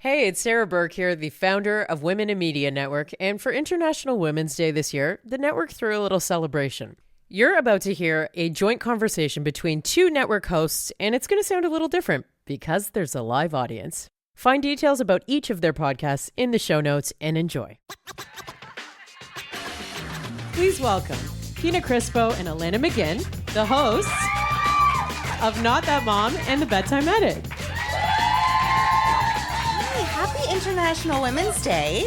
Hey, it's Sarah Burke here, the founder of Women in Media Network, and for International Women's Day this year, the network threw a little celebration. You're about to hear a joint conversation between two network hosts, and it's going to sound a little different because there's a live audience. Find details about each of their podcasts in the show notes and enjoy. Please welcome Pina Crispo and Alanna McGinn, the hosts of Not That Mom and the Bedtime Edit. Happy International Women's Day.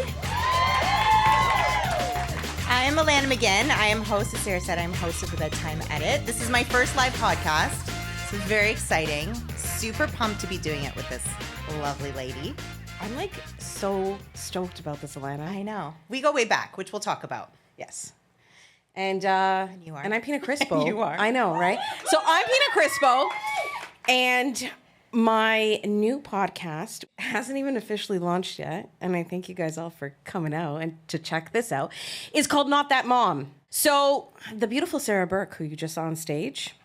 I am Alanna McGinn. I am host, as Sarah said, I'm host of the Bedtime Edit. This is my first live podcast, so it's very exciting. Super pumped to be doing it with this lovely lady. I'm like so stoked about this, Alanna. I know. We go way back, which we'll talk about. Yes. And you are. And I'm Pina Crispo. You are. I know, right? So I'm Pina Crispo, and my new podcast hasn't even officially launched yet, and I thank you guys all for coming out and to check this out. It's called Not That Mom. So the beautiful Sarah Burke, who you just saw on stage,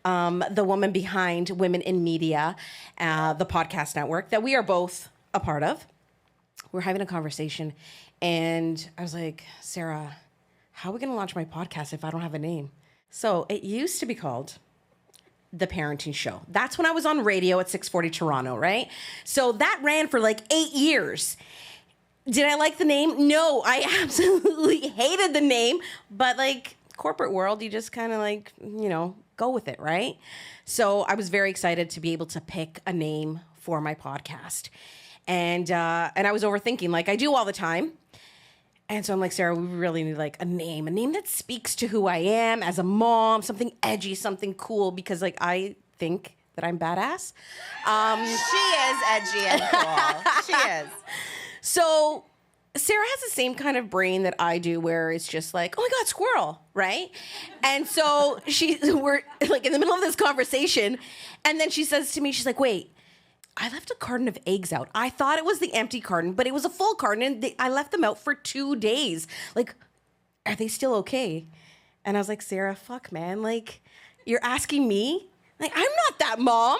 the woman behind Women in Media, the podcast network that we are both a part of, we're having a conversation, and I was like, Sarah, how are we going to launch my podcast if I don't have a name? So it used to be called The Parenting Show. That's when I was on radio at 640 Toronto, right? So that ran for like 8 years. Did I like the name? No, I absolutely hated the name. But like corporate world, you just kind of like, you know, go with it, right? So I was very excited to be able to pick a name for my podcast. And I was overthinking like I do all the time. And so I'm like, Sarah, we really need like a name that speaks to who I am as a mom, something edgy, something cool, because like I think that I'm badass. She is edgy and cool. She is. So Sarah has the same kind of brain that I do, where it's just like, oh my God, squirrel, right? And so we're like in the middle of this conversation, and then she says to me, she's like, wait, I left a carton of eggs out. I thought it was the empty carton, but it was a full carton, and I left them out for 2 days. Like, are they still okay? And I was like, Sarah, fuck, man. Like, you're asking me? Like, I'm not that mom.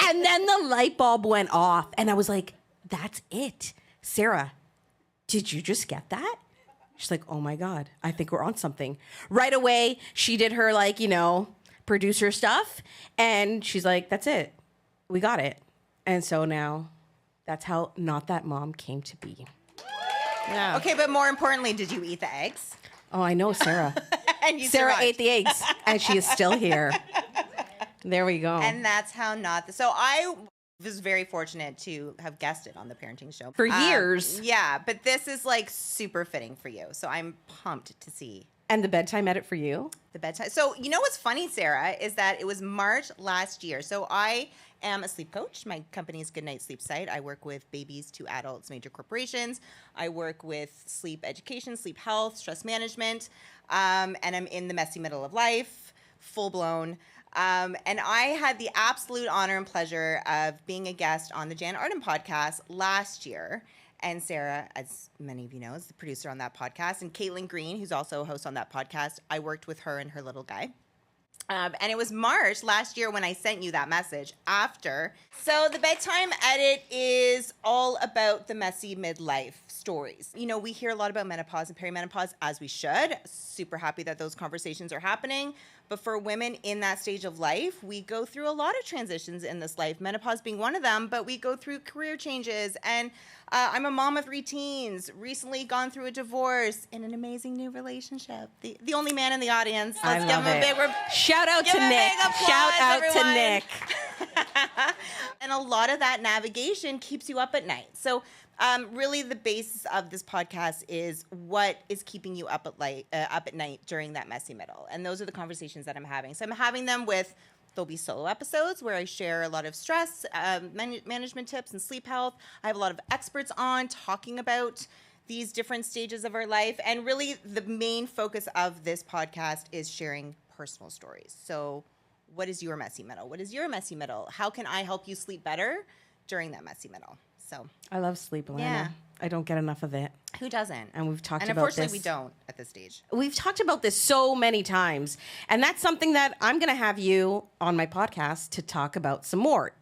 And then the light bulb went off, and I was like, that's it. Sarah, did you just get that? She's like, oh my God, I think we're on something. Right away, she did her, like, you know, producer stuff, and she's like, that's it. We got it. And so now, that's how Not That Mom came to be. Yeah. Okay, but more importantly, did you eat the eggs? Oh, I know, Sarah. And you Sarah survived. ate the eggs, and she is still here. There we go. And that's how So I was very fortunate to have guested on the Parenting Show. For years. Yeah, but this is like super fitting for you. So I'm pumped to see. And the Bedtime Edit for you? The Bedtime. So you know what's funny, Sarah, is that it was March last year. So I am a sleep coach. My company is Goodnight Sleep Site. I work with babies to adults, major corporations. I work with sleep education, sleep health, stress management, and I'm in the messy middle of life, full blown. And I had the absolute honor and pleasure of being a guest on the Jan Arden podcast last year. And Sarah, as many of you know, is the producer on that podcast. And Caitlin Green, who's also a host on that podcast, I worked with her and her little guy. And it was March last year when I sent you that message after. So the Bedtime Edit is all about the messy midlife stories. You know, we hear a lot about menopause and perimenopause, as we should. Super happy that those conversations are happening. But for women in that stage of life, we go through a lot of transitions in this life, menopause being one of them, but we go through career changes. And I'm a mom of 3 teens, recently gone through a divorce in an amazing new relationship. The only man in the audience. Let's give him a big shout out to Nick. Shout out to Nick. And a lot of that navigation keeps you up at night. So really the basis of this podcast is what is keeping you up at night during that messy middle. And those are the conversations that I'm having. So I'm having them with, there'll be solo episodes where I share a lot of stress management tips and sleep health. I have a lot of experts on talking about these different stages of our life. And really the main focus of this podcast is sharing personal stories. So what is your messy middle? What is your messy middle? How can I help you sleep better during that messy middle? So I love sleep, Alanna. Yeah. I don't get enough of it. Who doesn't? And we've talked and about this. unfortunately, we don't at at this stage. We've talked about this so many times, and that's something that I'm going to have you on my podcast to talk about some more.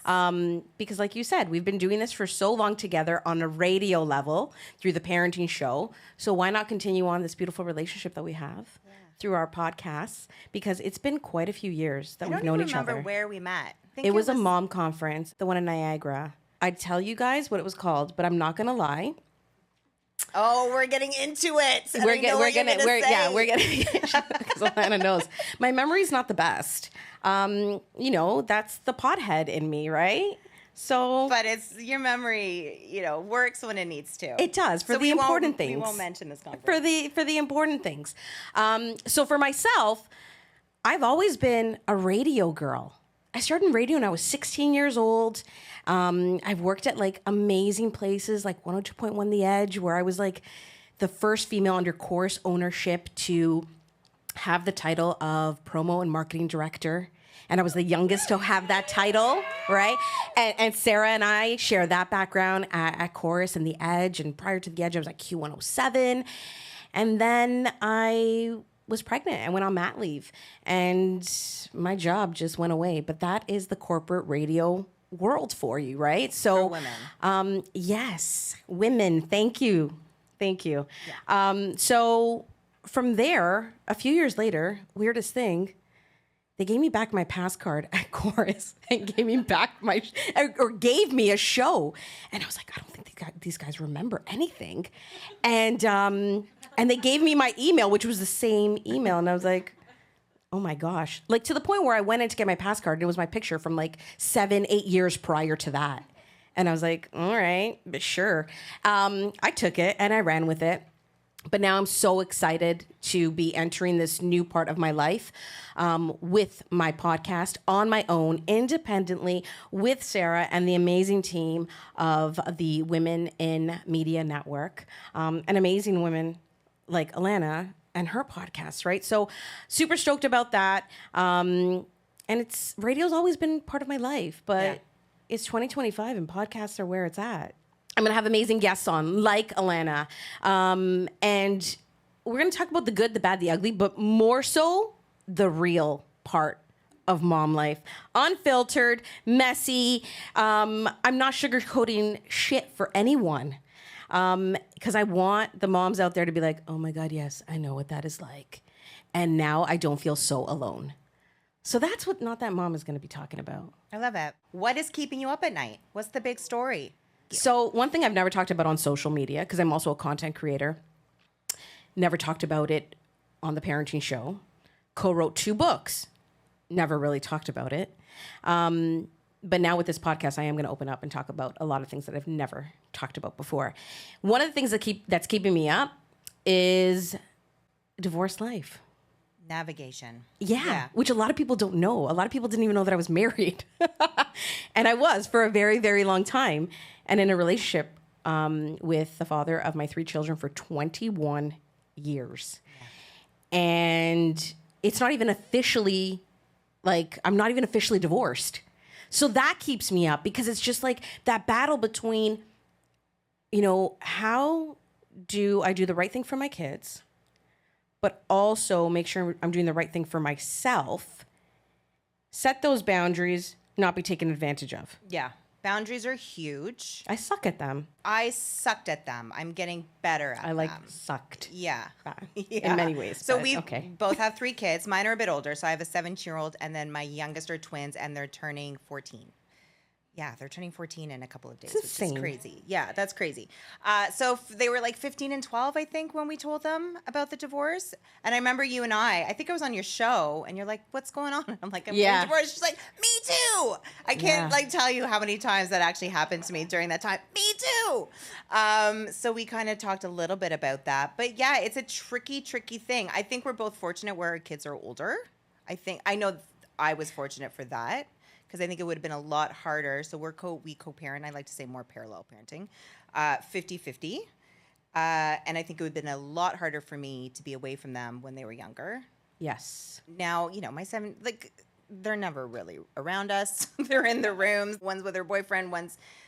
Yes. Because like you said, we've been doing this for so long together on a radio level through the parenting show. So why not continue on this beautiful relationship that we have through our podcasts? Because it's been quite a few years that we've known each other. I don't remember where we met. It was a mom conference, the one in Niagara. I'd tell you guys what it was called, but I'm not going to lie. Oh, we're getting into it. We're getting because Alanna knows my memory's not the best. That's the pothead in me, right? So, but it's your memory, works when it needs to. It does for the important things. We won't mention this conference for the important things. So for myself, I've always been a radio girl. I started in radio when I was 16 years old. I've worked at like amazing places like 102.1 The Edge, where I was like the first female under Chorus ownership to have the title of promo and marketing director. And I was the youngest to have that title, right? And Sarah and I share that background at Chorus and The Edge. And prior to The Edge, I was at Q107. And then I was pregnant and went on mat leave. And my job just went away. But that is the corporate radio world for you, right? So, for women. Yes, women. Thank you. Yeah. So from there, a few years later, weirdest thing, they gave me back my pass card at Chorus and gave me a show. And I was like, I don't think these guys remember anything. And they gave me my email, which was the same email. And I was like, oh my gosh. Like to the point where I went in to get my pass card and it was my picture from like 7-8 years prior to that. And I was like, all right, but sure. I took it and I ran with it. But now I'm so excited to be entering this new part of my life with my podcast on my own, independently, with Sarah and the amazing team of the Women in Media Network. And amazing women like Alanna and her podcast, right? So super stoked about that. And radio's always been part of my life, but it's 2025 and podcasts are where it's at. I'm going to have amazing guests on, like Alanna. And we're going to talk about the good, the bad, the ugly, but more so the real part of mom life. Unfiltered, messy. I'm not sugarcoating shit for anyone. Because I want the moms out there to be like, oh my God, yes, I know what that is like. And now I don't feel so alone. So that's what Not That Mom is going to be talking about. I love it. What is keeping you up at night? What's the big story? So one thing I've never talked about on social media, because I'm also a content creator, never talked about it on the parenting show, co-wrote 2 books, never really talked about it. But now with this podcast, I am going to open up and talk about a lot of things that I've never talked about before. One of the things that's keeping me up is divorce life. Navigation. Yeah, which a lot of people don't know. A lot of people didn't even know that I was married. And I was for a very, very long time. And in a relationship with the father of my 3 children for 21 years. Yeah. And it's not even officially, I'm not even officially divorced. So that keeps me up because it's just like that battle between, how do I do the right thing for my kids, but also make sure I'm doing the right thing for myself, set those boundaries, not be taken advantage of. Yeah. Boundaries are huge. I suck at them. I sucked at them. I'm getting better at them. Sucked. Yeah. In many ways. So we both have 3 kids. Mine are a bit older. So I have a 17-year-old and then my youngest are twins and they're turning 14. Yeah, they're turning 14 in a couple of days, which is crazy. Yeah, that's crazy. So they were like 15 and 12, I think, when we told them about the divorce. And I remember you and I think I was on your show, and you're like, what's going on? And I'm like, I'm getting divorced. She's like, me too. I can't tell you how many times that actually happened to me during that time. Me too. So we kind of talked a little bit about that. But yeah, it's a tricky thing. I think we're both fortunate where our kids are older. I know I was fortunate for that. Because I think it would have been a lot harder. So we co-parent. I like to say more parallel parenting, 50-50. And I think it would have been a lot harder for me to be away from them when they were younger. Yes. Now, my they're never really around us. They're in their rooms. One's with her boyfriend,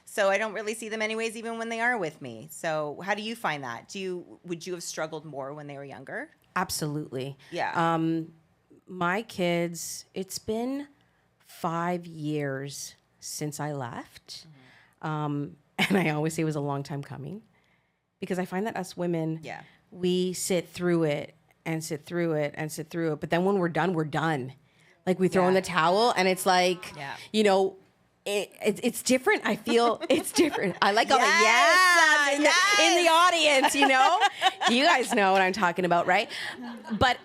so I don't really see them anyways, even when they are with me. So how do you find that? Would you have struggled more when they were younger? Absolutely. Yeah. My kids, it's been 5 years since I left. And I always say it was a long time coming because I find that us women, we sit through it and sit through it and sit through it. But then when we're done, we're done. Like we throw in the towel and it's like, you know, it's different. I feel it's different. I like all the in the audience, you know? You guys know what I'm talking about, right? But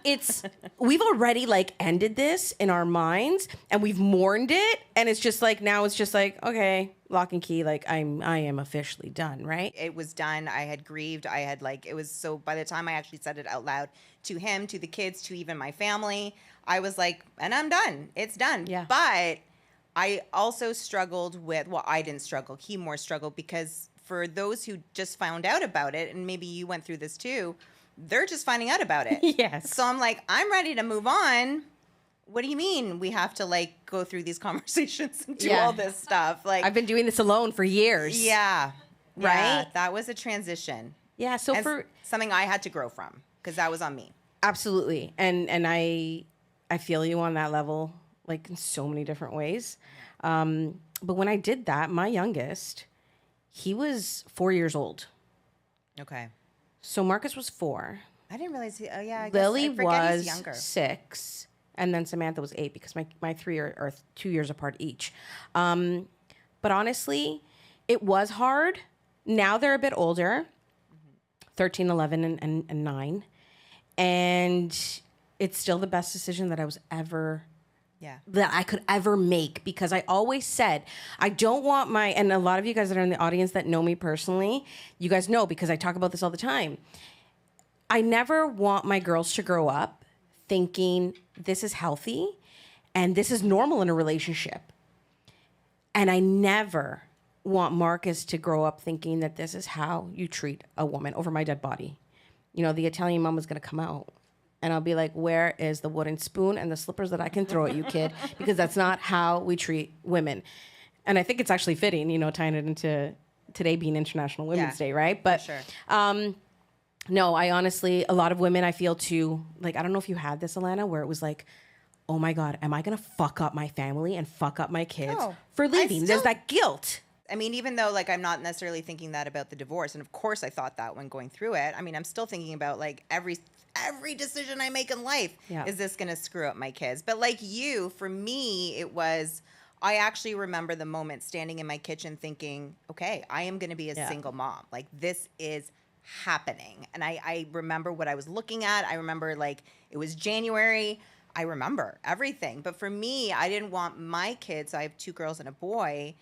we've already like ended this in our minds and we've mourned it. And it's just like, now it's just like, okay, lock and key. Like I am officially done, right? It was done. I had grieved. I had so by the time I actually said it out loud to him, to the kids, to even my family, I was like, and I'm done. It's done. Yeah. But I also struggled with, I didn't struggle. He more struggled because for those who just found out about it, and maybe you went through this too, they're just finding out about it. Yes. So I'm like, I'm ready to move on. What do you mean we have to like go through these conversations and do all this stuff? Like I've been doing this alone for years. Yeah. Right? Yeah, that was a transition. Yeah. So for something I had to grow from because that was on me. Absolutely. And I feel you on that level, like in so many different ways. But when I did that, my youngest, he was 4 years old. Okay. So Marcus was 4. I didn't realize. I guess Lily I forget was he's younger. 6. And then Samantha was 8 because my 3 are 2 years apart each. But honestly, it was hard. Now they're a bit older, 13, 11, and 9. And it's still the best decision that I was that I could ever make, because I always said, I don't want and a lot of you guys that are in the audience that know me personally, you guys know because I talk about this all the time. I never want my girls to grow up thinking this is healthy and this is normal in a relationship. And I never want Marcus to grow up thinking that this is how you treat a woman over my dead body. You know, the Italian mom is going to come out. And I'll be like, where is the wooden spoon and the slippers that I can throw at you, kid? Because that's not how we treat women. And I think it's actually fitting, you know, tying it into today being International Women's Day, right? But sure. No, I honestly, a lot of women I feel too, like, I don't know if you had this, Alanna, where it was like, oh my God, am I going to fuck up my family and fuck up my kids for leaving? There's that guilt. I mean, even though like I'm not necessarily thinking that about the divorce, and of course I thought that when going through it, I mean, I'm still thinking about like every decision I make in life, is this going to screw up my kids? But like you, for me, I actually remember the moment standing in my kitchen thinking, okay, I am going to be a single mom. Like this is happening. And I remember what I was looking at. I remember like it was January. I remember everything. But for me, I didn't want my kids, I have 2 girls and a boy,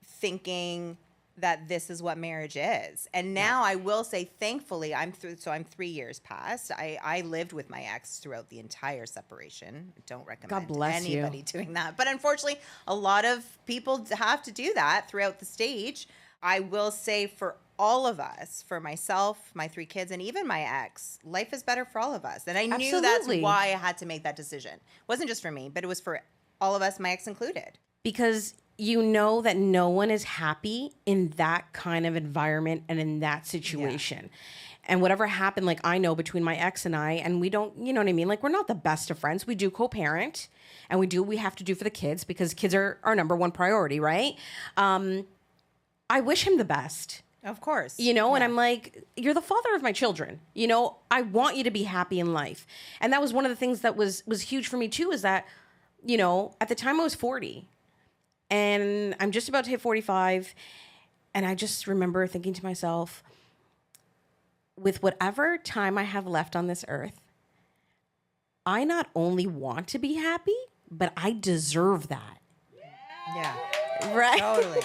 thinking that this is what marriage is. And now I will say, thankfully, I'm 3 years past. I lived with my ex throughout the entire separation. Don't recommend anybody doing that. But unfortunately, a lot of people have to do that throughout the stage. I will say for all of us, for myself, my 3 kids, and even my ex, life is better for all of us. And I knew that's why I had to make that decision. It wasn't just for me, but it was for all of us, my ex included. Because you know that no one is happy in that kind of environment and in that situation. And whatever happened, like I know between my ex and I, and we don't, you know what I mean? Like we're not the best of friends. We do co-parent and we do what we have to do for the kids because kids are our number one priority, right? I wish him the best. Of course. You know, and I'm like, you're the father of my children. You know, I want you to be happy in life. And that was one of the things that was huge for me too, is that, you know, at the time I was 40 and I'm just about to hit 45. And I just remember thinking to myself, with whatever time I have left on this earth, I not only want to be happy, but I deserve that. Yeah. Right? Totally.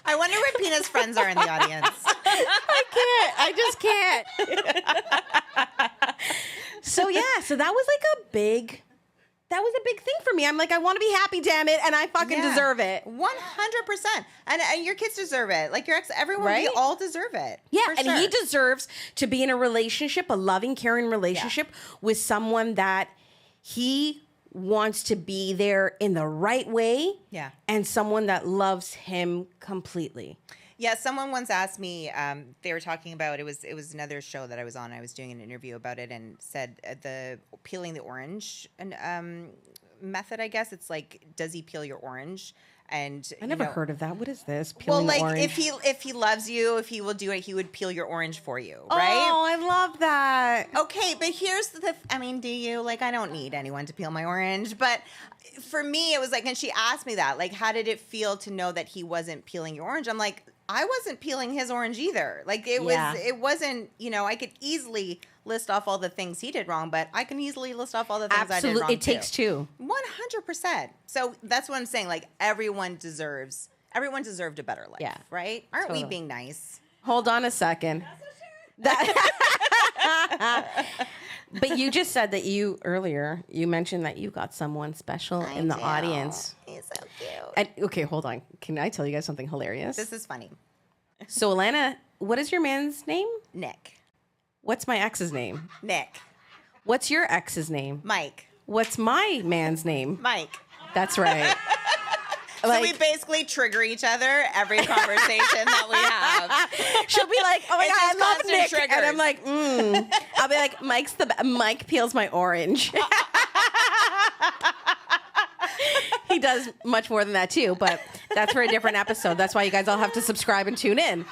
I wonder where Pina's friends are in the audience. I just can't. So that was like a big thing for me. I'm like, I want to be happy, damn it, and I fucking deserve it. 100%. And your kids deserve it. Like your ex, everyone, we all deserve it. Yeah, and he deserves to be in a relationship, a loving, caring relationship with someone that he wants to be there in the right way. Yeah. And someone that loves him completely. Yeah, someone once asked me, they were talking about, it was another show that I was on. I was doing an interview about it and said the peeling the orange method, I guess. It's like, does he peel your orange? And I never heard of that. What is this? Well, Peeling like the orange? if he loves you, if he will do it, he would peel your orange for you, right? Oh, I love that. Okay, but here's do you? Like, I don't need anyone to peel my orange, but for me, it was like, and she asked me that, like, how did it feel to know that he wasn't peeling your orange? I'm like, I wasn't peeling his orange either. Like, it wasn't, I could easily list off all the things he did wrong, but I can easily list off all the things I did wrong. It takes two. 100%. So that's what I'm saying. Like, everyone deserved a better life. Yeah. Right? Aren't we being nice? Hold on a second. But you just said that you mentioned that you got someone special in the audience. He's so cute. And, okay, hold on. Can I tell you guys something hilarious? This is funny. So, Alanna, what is your man's name? Nick. What's my ex's name? Nick. What's your ex's name? Mike. What's my man's name? Mike. That's right. So we basically trigger each other every conversation that we have. She'll be like, "Oh my God, I love Nick," triggers. and I'm like, I'll be like, Mike peels my orange." He does much more than that too, but that's for a different episode. That's why you guys all have to subscribe and tune in.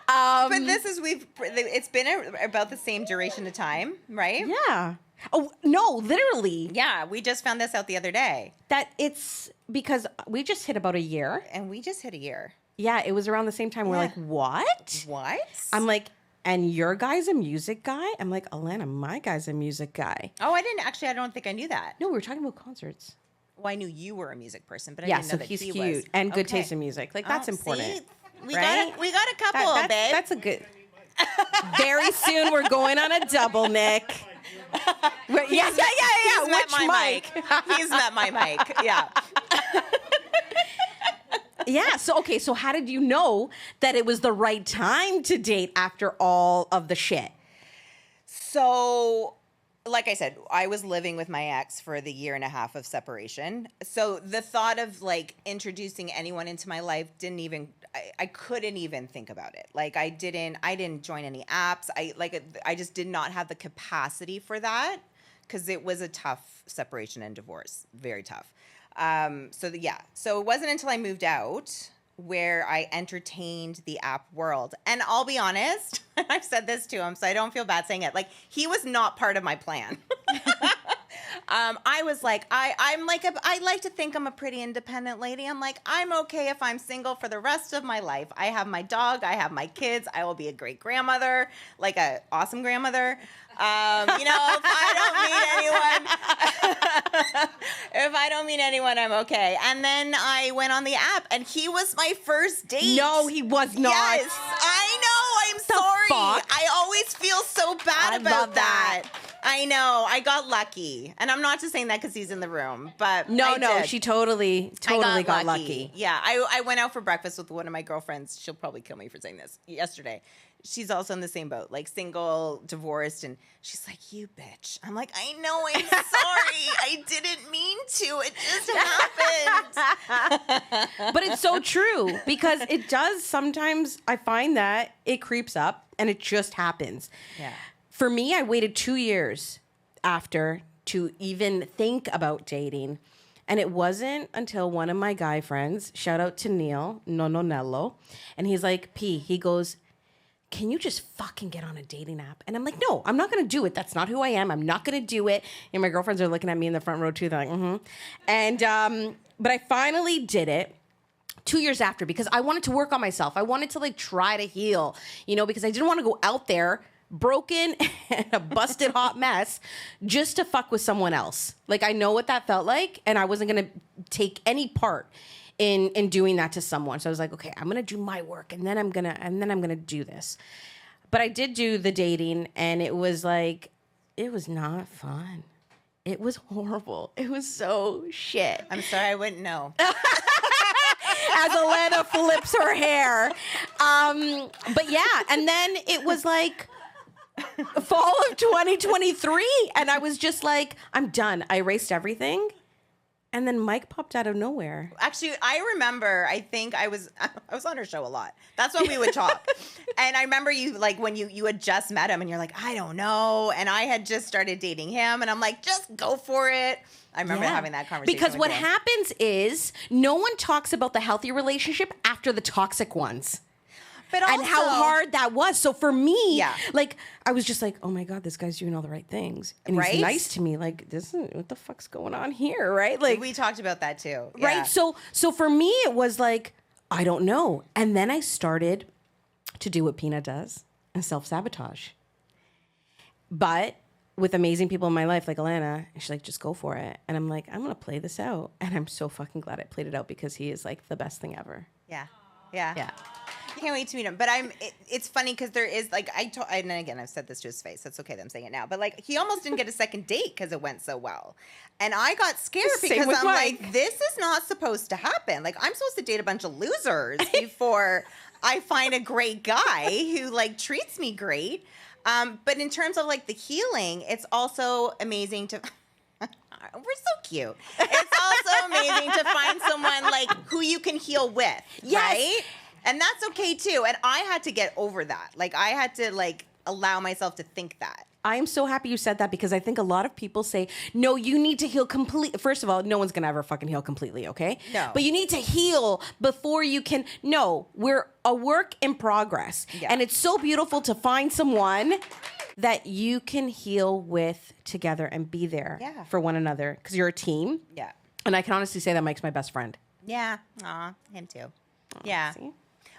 But it's been about the same duration of time, right? Yeah. Oh no, literally. Yeah, we just found this out the other day. That it's because we just hit about a year. And we just hit a year. Yeah, it was around the same time. We're like, what? What? I'm like, and your guy's a music guy? I'm like, Alanna, my guy's a music guy. Oh, I don't think I knew that. No, we were talking about concerts. Well, I knew you were a music person, but I Yeah, didn't know so that he's he cute was. and good taste in music. Like, that's important. See? We right? got a couple, babe. That's a good. Very soon we're going on a double, Nick. Yeah. He's met Which my Mike? He's met my Mike. Yeah. Yeah. So how did you know that it was the right time to date after all of the shit? So, like I said, I was living with my ex for the year and a half of separation. So the thought of like introducing anyone into my life I couldn't even think about it. Like I didn't join any apps. I just did not have the capacity for that because it was a tough separation and divorce, very tough. So it wasn't until I moved out where I entertained the app world. And I'll be honest, I've said this to him, so I don't feel bad saying it. Like, he was not part of my plan. I was like, I like to think I'm a pretty independent lady. I'm like, I'm okay if I'm single for the rest of my life. I have my dog, I have my kids, I will be a great grandmother, like a awesome grandmother. If I don't meet anyone, I'm okay. And then I went on the app, and he was my first date. No, he was not. Yes, I know. I'm sorry. Fuck? I always feel so bad about that. I know. I got lucky. And I'm not just saying that because he's in the room, but No, did. she totally got lucky. Yeah, I went out for breakfast with one of my girlfriends. She'll probably kill me for saying this. Yesterday. She's also in the same boat, like single, divorced, and she's like, "You bitch." I'm like, "I know, I'm sorry. I didn't mean to. It just happened." But it's so true because it does sometimes. I find that it creeps up and it just happens. Yeah. For me, I waited 2 years after to even think about dating. And it wasn't until one of my guy friends, shout out to Neil, Nononello, and he's like, he goes, "Can you just fucking get on a dating app?" And I'm like, "No, I'm not going to do it. That's not who I am. I'm not going to do it." And my girlfriends are looking at me in the front row too. They're like, "Mm-hmm." And, but I finally did it 2 years after because I wanted to work on myself. I wanted to like try to heal, because I didn't want to go out there broken and a busted hot mess just to fuck with someone else. Like, I know what that felt like, and I wasn't going to take any part in doing that to someone. So I was like, okay, I'm going to do my work and then I'm going to do this. But I did do the dating, and it was like, it was not fun. It was horrible. It was so shit. I'm sorry, I wouldn't know. As Alanna flips her hair. But yeah, and then it was like, fall of 2023. And I was just like, I'm done. I erased everything. And then Mike popped out of nowhere. Actually, I remember, I think I was on her show a lot. That's when we would talk. And I remember you, like, when you had just met him and you're like, I don't know. And I had just started dating him. And I'm like, just go for it. I remember having that conversation. Because with what you. happens is no one talks about the healthy relationship after the toxic ones. But also, and how hard that was. So for me, Yeah. like, I was just like, oh my God, this guy's doing all the right things. And Right? he's nice to me. Like, what the fuck's going on here, right? Like, we talked about that too. right? Yeah. So for me, it was like, I don't know. And then I started to do what Pina does and self-sabotage. But with amazing people in my life, like Alanna, she's like, just go for it. And I'm like, I'm going to play this out. And I'm so fucking glad I played it out because he is like the best thing ever. Yeah. Yeah. Yeah. I can't wait to meet him. But it's funny because there is, like, and again, I've said this to his face. That's okay that I'm saying it now. But, like, he almost didn't get a second date because it went so well. And I got scared because I'm like, this is not supposed to happen. Like, I'm supposed to date a bunch of losers before I find a great guy who, like, treats me great. But in terms of, like, the healing, it's also amazing to... We're so cute. It's also amazing to find someone, like, who you can heal with, right? And that's okay, too. And I had to get over that. Like, I had to, like, allow myself to think that. I'm so happy you said that because I think a lot of people say, no, you need to heal completely. First of all, no one's going to ever fucking heal completely, okay? No. But you need to heal before you can. No, we're a work in progress. Yeah. And it's so beautiful to find someone that you can heal with together and be there for one another because you're a team. Yeah. And I can honestly say that Mike's my best friend. Yeah. Aw, him too. Yeah. See?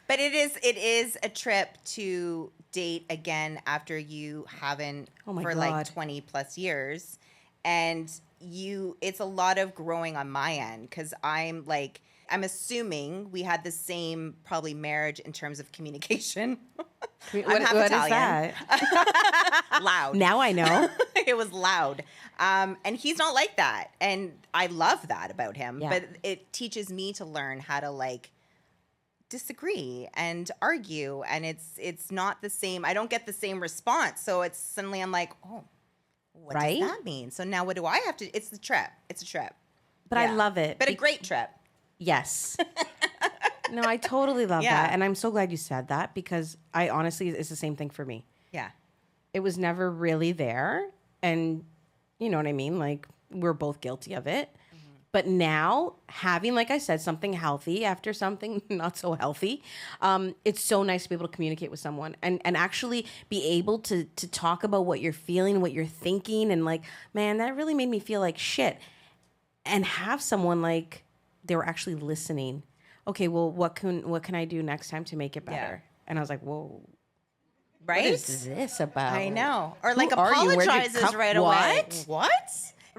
But it is a trip to date again after you haven't for like 20 plus years. And it's a lot of growing on my end because I'm assuming we had the same probably marriage in terms of communication. I'm half Italian. Is that? Loud. Now I know. It was loud. And he's not like that. And I love that about him. Yeah. But it teaches me to learn how to like disagree and argue. And it's not the same. I don't get the same response. So it's suddenly I'm like, oh, what does that mean? So now what do I have to? It's the trip. It's a trip. But I love it. But a great trip. Yes. No, I totally love that. And I'm so glad you said that because I honestly, it's the same thing for me. Yeah. It was never really there. And you know what I mean? Like we're both guilty of it. Mm-hmm. But now having, like I said, something healthy after something not so healthy, it's so nice to be able to communicate with someone and actually be able to talk about what you're feeling, what you're thinking. And like, man, that really made me feel like shit. And have someone like, they were actually listening. Okay, well, what can I do next time to make it better? Yeah. And I was like, whoa. Right? What is this about? I know. Or like apologizes right away. What?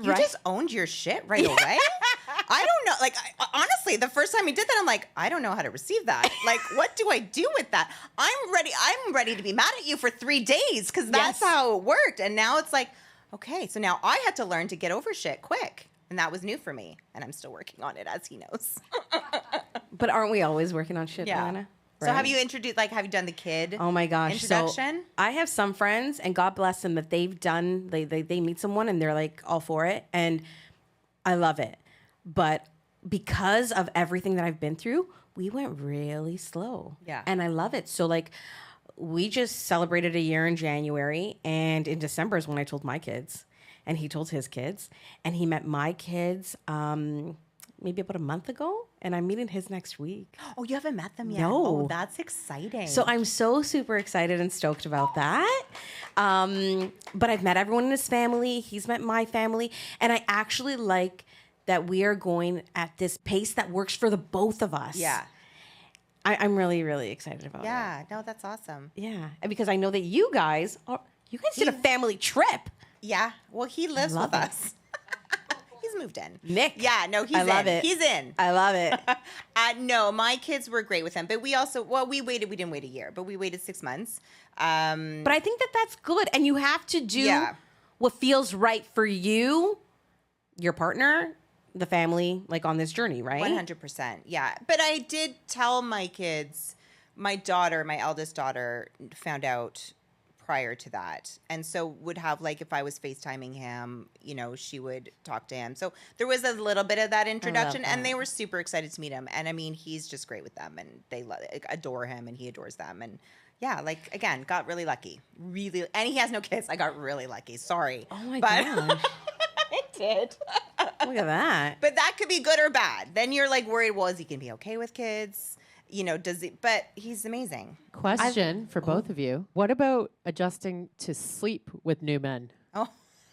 You just owned your shit right away? I don't know. Like, honestly, the first time he did that, I'm like, I don't know how to receive that. Like, what do I do with that? I'm ready to be mad at you for 3 days because that's how it worked. And now it's like, okay, so now I had to learn to get over shit quick. And that was new for me. And I'm still working on it, as he knows. But aren't we always working on shit, Alanna? Right? So have you introduced, like, have you done the kid introduction? So I have some friends, and God bless them, that they've done, they meet someone and they're like all for it. And I love it. But because of everything that I've been through, we went really slow. Yeah. And I love it. So like, we just celebrated a year in January. And in December is when I told my kids. And he told his kids. And he met my kids maybe about a month ago. And I'm meeting his next week. Oh, you haven't met them yet? No. Oh, that's exciting. So I'm so super excited and stoked about that. But I've met everyone in his family. He's met my family. And I actually like that we are going at this pace that works for the both of us. Yeah. I'm really, really excited about it. Yeah. No, that's awesome. Yeah. And because I know that you guys did a family trip. Yeah. Well, he lives with us. He's moved in. Nick. Yeah, no, he's in. I love it. He's in. I love it. No, my kids were great with him. But we didn't wait a year, but we waited 6 months. But I think that that's good. And you have to do what feels right for you, your partner, the family, like on this journey, right? 100%. Yeah. But I did tell my kids, my eldest daughter, found out prior to that. And so would have, like, if I was FaceTiming him, you know, she would talk to him. So there was a little bit of that introduction, and they were super excited to meet him. And I mean, he's just great with them, and they adore him, and he adores them. And yeah, like, again, got really lucky. Really. And he has no kids. I got really lucky. Sorry. Oh my gosh. I did. Look at that. But that could be good or bad. Then you're like worried, well, is he going to be okay with kids? You know, does he? But he's amazing. Question for both of you. What about adjusting to sleep with new men? Oh.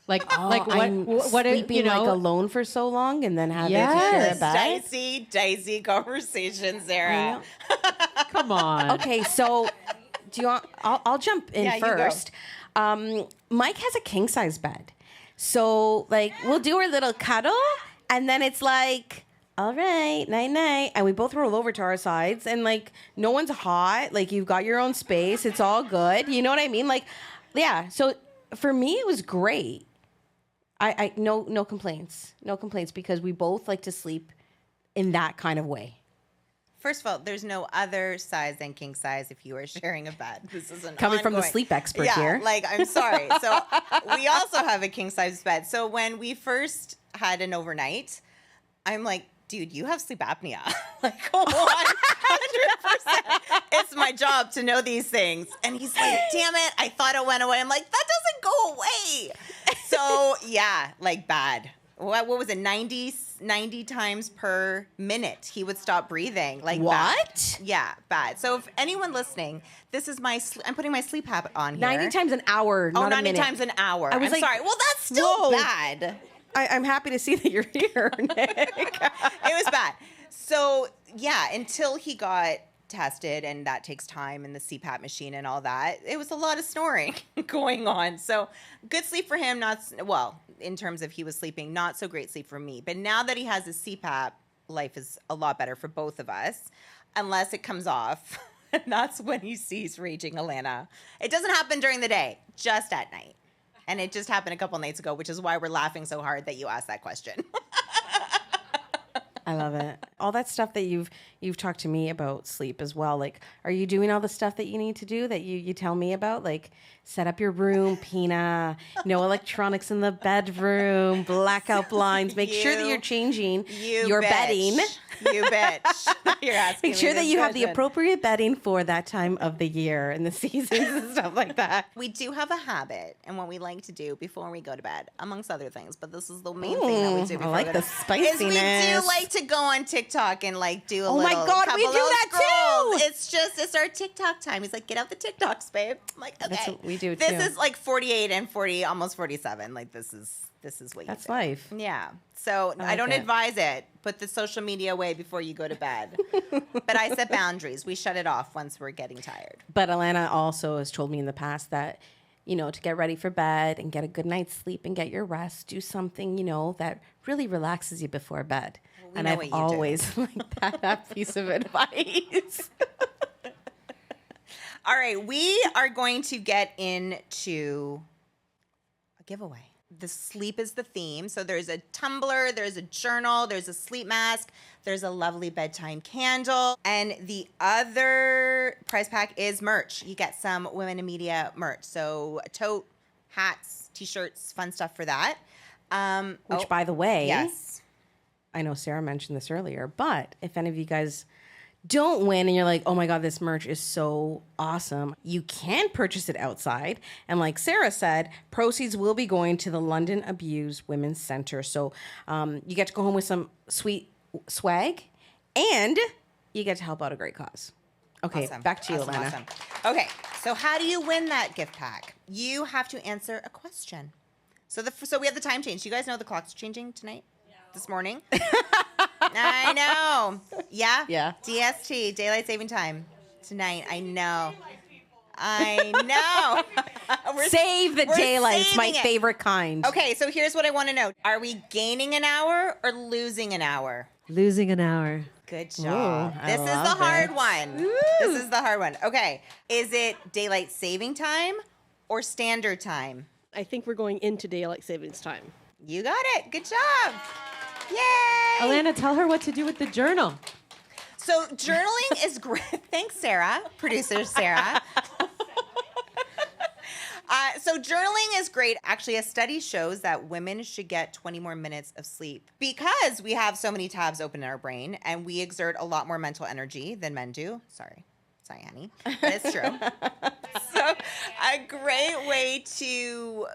Like what sleeping you know, like alone for so so and then having to Yes. share a bed. Dicey conversation, Sarah. come on. Okay, so do you want? I'll jump in Yeah, you go. first. Mike has a king size bed, so like we'll do our little cuddle, and then it's like, all right, night night, and we both roll over to our sides, and like no one's hot, like you've got your own space, it's all good. You know what I mean? Like, yeah. So for me, it was great. I no complaints, because we both like to sleep in that kind of way. First of all, there's no other size than king size if you are sharing a bed. This is an Coming from the ongoing- sleep expert yeah, here. Like, I'm sorry. So we also have a king size bed. So when we first had an overnight, I'm like, dude, you have sleep apnea. Like, 100%. It's my job to know these things. And he's like, damn it, I thought it went away. I'm like, that doesn't go away. So yeah, like bad. What was it? 90 times per minute he would stop breathing. Like, What? bad. Yeah, bad. So if anyone listening, this is I'm putting my sleep habit on here. 90 times an hour, not 90 a minute. times an hour. I was I'm like, sorry. Well, that's still whoa. bad. I'm happy to see that you're here, Nick. It was bad. So yeah, until he got tested, and that takes time, and the CPAP machine and all that, it was a lot of snoring going on. So good sleep for him, in terms of he was sleeping, not so great sleep for me. But now that he has his CPAP, life is a lot better for both of us, unless it comes off. And that's when he sees raging Alanna. It doesn't happen during the day, just at night. And it just happened a couple nights ago, which is why we're laughing so hard that you asked that question. I love it. All that stuff that you've talked to me about sleep as well. Like, are you doing all the stuff that you need to do that you tell me about? Like, set up your room, Pina, no electronics in the bedroom, blackout blinds. Make sure that you're changing your bedding. You bitch. You're asking Make sure me that this you have the question. appropriate bedding for that time of the year and the seasons and stuff like that. We do have a habit and what we like to do before we go to bed, amongst other things, but this is the main thing that we do before I like we go the to bed, spiciness. is we do like to go on TikTok and like do a Oh my little God, we couple do of that scrolls. too. It's our TikTok time. He's like, get out the TikToks, babe. I'm like, okay. That's what we do This too. is like 48 and 40, almost 47. Like this is what That's you do. life. Yeah. So I like don't it. advise it. Put the social media away before you go to bed. But I set boundaries. We shut it off once we're getting tired. But Alanna also has told me in the past that, you know, to get ready for bed and get a good night's sleep and get your rest, do something, you know, that really relaxes you before bed. we And know I've what you do. always liked that piece of advice. All right, we are going to get into a giveaway. The sleep is the theme. So there's a tumbler, there's a journal, there's a sleep mask, there's a lovely bedtime candle, and the other prize pack is merch. You get some Women in Media merch. So a tote, hats, t-shirts, fun stuff for that. Which, by the way, yes. I know Sarah mentioned this earlier, but if any of you guys don't win and you're like, oh my God, this merch is so awesome, you can purchase it outside. And like Sarah said, proceeds will be going to the London Abused Women's Center. So you get to go home with some sweet swag and you get to help out a great cause. Okay, Awesome. back to you, Awesome, Alanna. awesome. Okay, so how do you win that gift pack? You have to answer a question. So we have the time change. You guys know the clock's changing tonight? This morning? I know. Yeah? Yeah. DST, Daylight Saving Time. Tonight. I know. Save the we're daylight's my saving it. favorite kind. Okay, so here's what I want to know. Are we gaining an hour or losing an hour? Losing an hour. Good job. Ooh, I This is the love hard it. one. This is the hard one. Okay. Is it daylight saving time or standard time? I think we're going into daylight savings time. You got it. Good job. Yay. Alanna, tell her what to do with the journal. So journaling is great. Thanks, Sarah, producer Sarah. So journaling is great. Actually, a study shows that women should get 20 more minutes of sleep because we have so many tabs open in our brain and we exert a lot more mental energy than men do. Sorry, honey. But it's true. So a great way to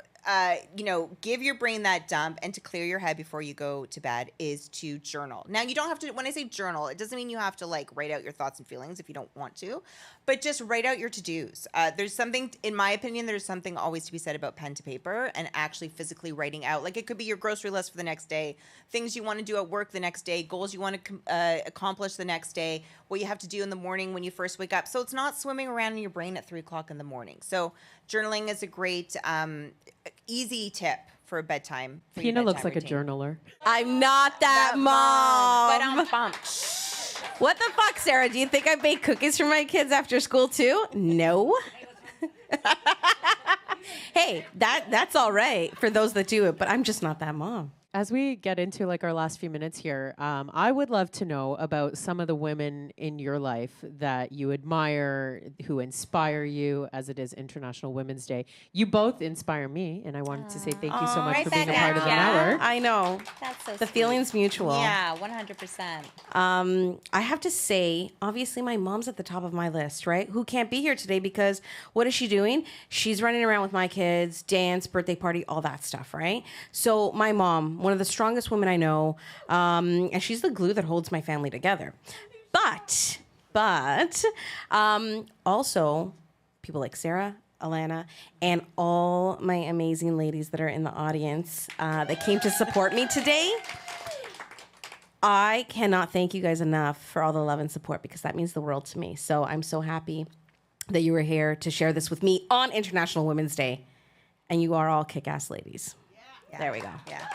give your brain that dump and to clear your head before you go to bed is to journal. Now, you don't have to, when I say journal, it doesn't mean you have to like write out your thoughts and feelings if you don't want to, but just write out your to-dos. There's something, in my opinion, there's something always to be said about pen to paper and actually physically writing out. Like it could be your grocery list for the next day, things you want to do at work the next day, goals you want to accomplish the next day, what you have to do in the morning when you first wake up. So it's not swimming around in your brain at 3 o'clock in the morning. So journaling is a great easy tip for bedtime. For Pina looks like routine. a journaler. I'm not that mom. But I'm pumped. What the fuck, Sarah? Do you think I bake cookies for my kids after school too? No. Hey, that's all right for those that do it, but I'm just not that mom. As we get into like our last few minutes here, I would love to know about some of the women in your life that you admire, who inspire you, as it is International Women's Day. You both inspire me, and I wanted to say thank you so much Write for being a that part of the down. network. I know. That's so The feeling's mutual. Yeah, 100%. I have to say, obviously, my mom's at the top of my list, right? Who can't be here today because what is she doing? She's running around with my kids, dance, birthday party, all that stuff, right? So my mom, one of the strongest women I know, and she's the glue that holds my family together. But also people like Sarah, Alanna, and all my amazing ladies that are in the audience that came to support me today. I cannot thank you guys enough for all the love and support because that means the world to me. So I'm so happy that you were here to share this with me on International Women's Day. And you are all kick-ass ladies. Yeah. There we go. Yeah.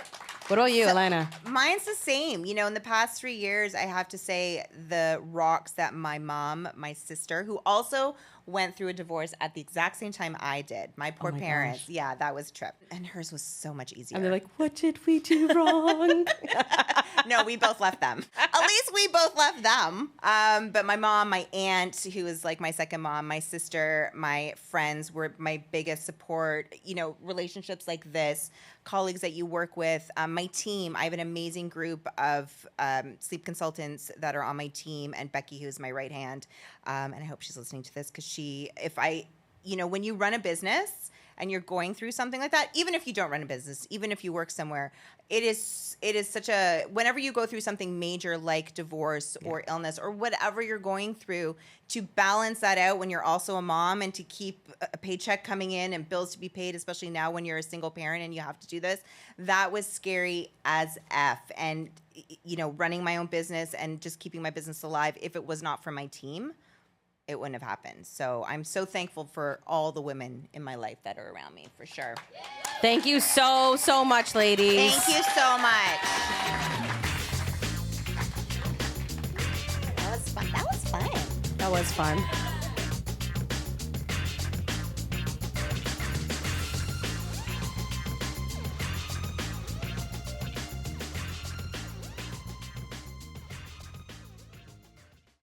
What about you, Alanna? Mine's the same. You know, in the past 3 years, I have to say the rocks that my mom, my sister, who also went through a divorce at the exact same time I did. My poor my parents. gosh. Yeah, that was a trip. And hers was so much easier. And they're like, what did we do wrong? No, we both left them. At least we both left them. But my mom, my aunt, who is like my second mom, my sister, my friends were my biggest support. You know, relationships like this, colleagues that you work with, my team. I have an amazing group of sleep consultants that are on my team, and Becky, who's my right hand. And I hope she's listening to this because when you run a business and you're going through something like that, even if you don't run a business, even if you work somewhere, it is such a, whenever you go through something major like divorce or illness or whatever you're going through, to balance that out when you're also a mom and to keep a paycheck coming in and bills to be paid, especially now when you're a single parent and you have to do this, that was scary as F. And, you know, running my own business and just keeping my business alive, if it was not for my team, it wouldn't have happened. So I'm so thankful for all the women in my life that are around me, for sure. Thank you so, so much, ladies. Thank you so much. That was fun. That was fun.